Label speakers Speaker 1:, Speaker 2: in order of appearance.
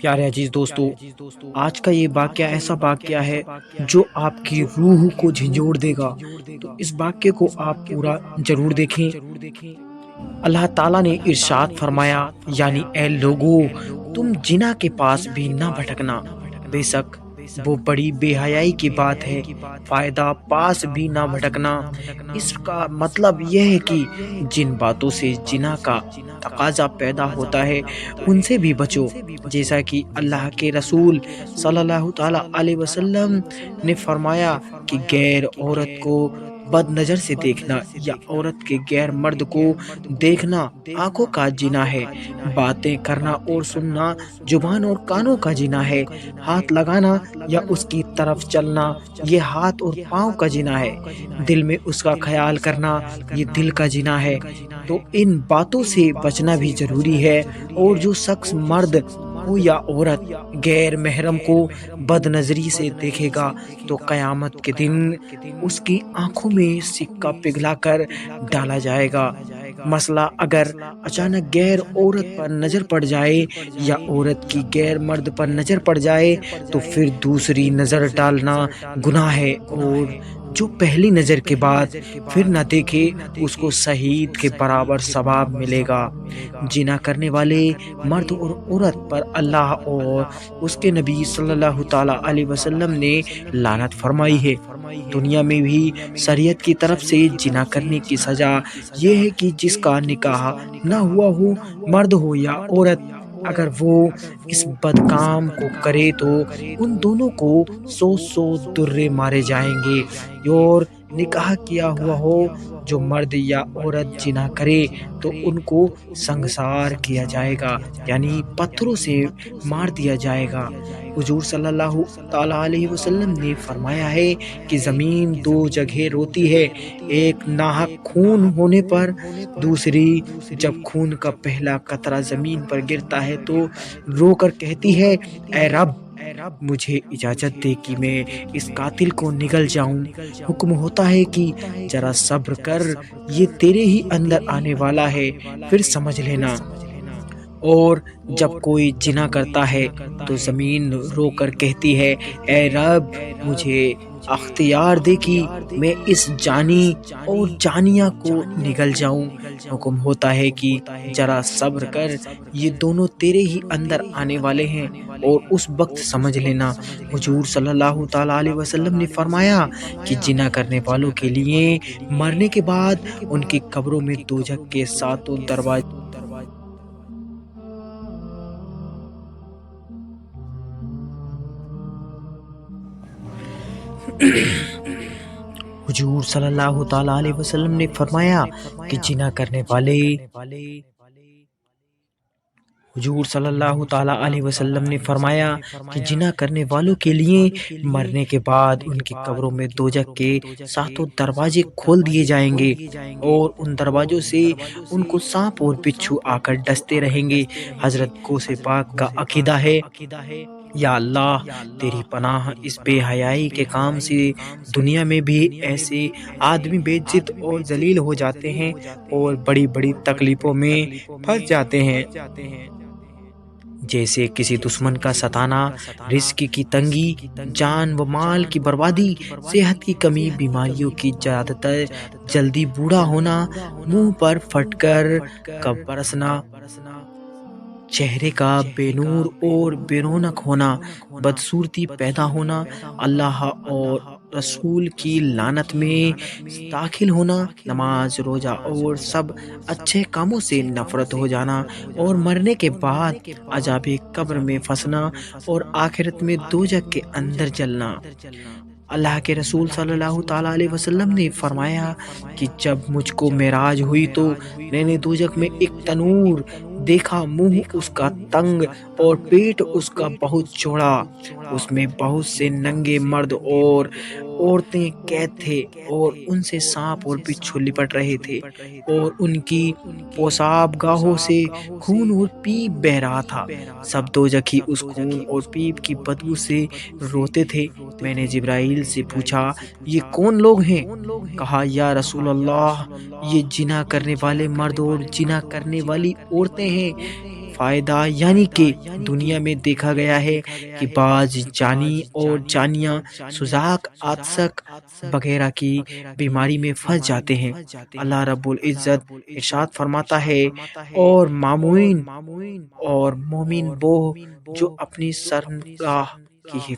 Speaker 1: پیارے عزیز دوستو، آج کا یہ واقعہ ایسا واقعہ ہے جو آپ کی روح کو جھنجھوڑ دے گا، تو اس واقعے کو آپ پورا ضرور دیکھیں۔ اللہ تعالیٰ نے ارشاد فرمایا، یعنی اے لوگو، تم جنا کے پاس بھی نہ بھٹکنا، بے شک وہ بڑی بے حیائی کی بات ہے، فائدہ پاس بھی نہ بھٹکنا۔ اس کا مطلب یہ ہے کہ جن باتوں سے جنا کا تقاضا پیدا ہوتا ہے ان سے بھی بچو، جیسا کہ اللہ کے رسول صلی اللہ تعالی علیہ وسلم نے فرمایا کہ غیر عورت کو بد نظر سے دیکھنا یا عورت کے غیر مرد کو دیکھنا آنکھوں کا جنا ہے، باتیں کرنا اور سننا زبان اور کانوں کا جنا ہے، ہاتھ لگانا یا اس کی طرف چلنا یہ ہاتھ اور پاؤں کا جنا ہے، دل میں اس کا خیال کرنا یہ دل کا جنا ہے۔ تو ان باتوں سے بچنا بھی ضروری ہے، اور جو شخص مرد ہو یا عورت غیر محرم کو بد نظری سے دیکھے گا تو قیامت کے دن اس کی آنکھوں میں سکہ پگھلا کر ڈالا جائے گا۔ مسئلہ اگر اچانک غیر عورت پر نظر پڑ جائے یا عورت کی غیر مرد پر نظر پڑ جائے تو پھر دوسری نظر ڈالنا گناہ ہے، اور جو پہلی نظر کے بعد پھر نہ دیکھے اس کو شہید کے برابر ثواب ملے گا۔ جنا کرنے والے مرد اور عورت پر اللہ اور اس کے نبی صلی اللہ تعالی علیہ وسلم نے لعنت فرمائی ہے۔ دنیا میں بھی شریعت کی طرف سے جنا کرنے کی سزا یہ ہے کہ جس کا نکاح نہ ہوا ہو، مرد ہو یا عورت، اگر وہ اس بد کام کو کرے تو ان دونوں کو 100 درے مارے جائیں گے، اور نکاح کیا ہوا ہو جو مرد یا عورت جنا کرے تو ان کو سنگسار کیا جائے گا، یعنی پتھروں سے مار دیا جائے گا۔ حضور صلی اللہ تعالی علیہ وسلم نے فرمایا ہے کہ زمین دو جگہ روتی ہے، ایک ناحق خون ہونے پر، دوسری جب خون کا پہلا قطرہ زمین پر گرتا ہے تو رو کر کہتی ہے، اے رب مجھے اجازت دے کہ میں اس قاتل کو نگل جاؤں۔ حکم ہوتا ہے کہ ذرا صبر کر، یہ تیرے ہی اندر آنے والا ہے، پھر سمجھ لینا۔ اور جب کوئی جنا کرتا ہے تو زمین رو کر کہتی ہے، اے رب مجھے اختیار دے کہ میں اس جانی اور جانیہ کو نگل جاؤں۔ حکم ہوتا ہے کہ ذرا صبر کر، یہ دونوں تیرے ہی اندر آنے والے ہیں، اور اس وقت سمجھ لینا۔ حضور صلی اللہ تعالی علیہ وسلم نے فرمایا کہ جنا کرنے والوں کے لیے مرنے کے بعد ان کی قبروں میں دوزخ کے 7 دروازے حضور صلی اللہ تعالی علیہ وسلم نے فرمایا کہ جنا کرنے والے حضور صلی اللہ تعالی علیہ وسلم نے فرمایا کہ جنا کرنے والوں کے لیے مرنے کے بعد ان کی قبروں میں دوزخ کے 7 دروازے کھول دیے جائیں گے، اور ان دروازوں سے ان کو سانپ اور بچھو آ کر ڈستے رہیں گے۔ حضرت غوث پاک کا عقیدہ ہے، یا اللہ تیری پناہ اس بے حیائی کے کام سے دنیا میں بھی ایسے آدمی بے عزت اور ذلیل ہو جاتے ہیں اور بڑی بڑی تکلیفوں میں پھنس جاتے ہیں، جیسے کسی دشمن کا ستانا، رزق کی تنگی، جان و مال کی بربادی، صحت کی کمی، بیماریوں کی زیادت، جلدی بوڑھا ہونا، منہ پر پھٹکر کا برسنا، چہرے کا بے نور اور بے رونق ہونا، بدصورتی پیدا ہونا، اللہ اور رسول کی لعنت میں داخل ہونا، نماز روزہ اور سب اچھے کاموں سے نفرت ہو جانا، اور مرنے کے بعد عذاب قبر میں پھنسنا، اور آخرت میں دوزخ کے اندر جلنا۔ اللہ کے رسول صلی اللہ تعالی علیہ وسلم نے فرمایا کہ جب مجھ کو معراج ہوئی تو میں نے دوزخ میں ایک تنور دیکھا، منہ اس کا تنگ اور پیٹ اس کا بہت چوڑا، اس میں بہت سے ننگے مرد اور عورتیں قید تھے، اور ان سے سانپ اور بچھو لپٹ رہے تھے، اور ان کی پیشاب گاہوں سے خون اور پیپ بہ رہا تھا۔ سب دوزخی اس خون اور پیپ کی بدبو سے روتے تھے۔ میں نے جبرائیل سے پوچھا، یہ کون لوگ ہیں؟ کہا، یا رسول اللہ یہ جنا کرنے والے مرد اور جنا کرنے والی عورتیں ہیں۔ فائدہ یعنی کہ دنیا میں دیکھا گیا ہے کہ بعض جانی اور جانیاں سوزاک آتسک وغیرہ کی بیماری میں پھنس جاتے ہیں۔ اللہ رب العزت ارشاد فرماتا ہے، اور معمومین اور مومن وہ جو اپنی سرگاہ کی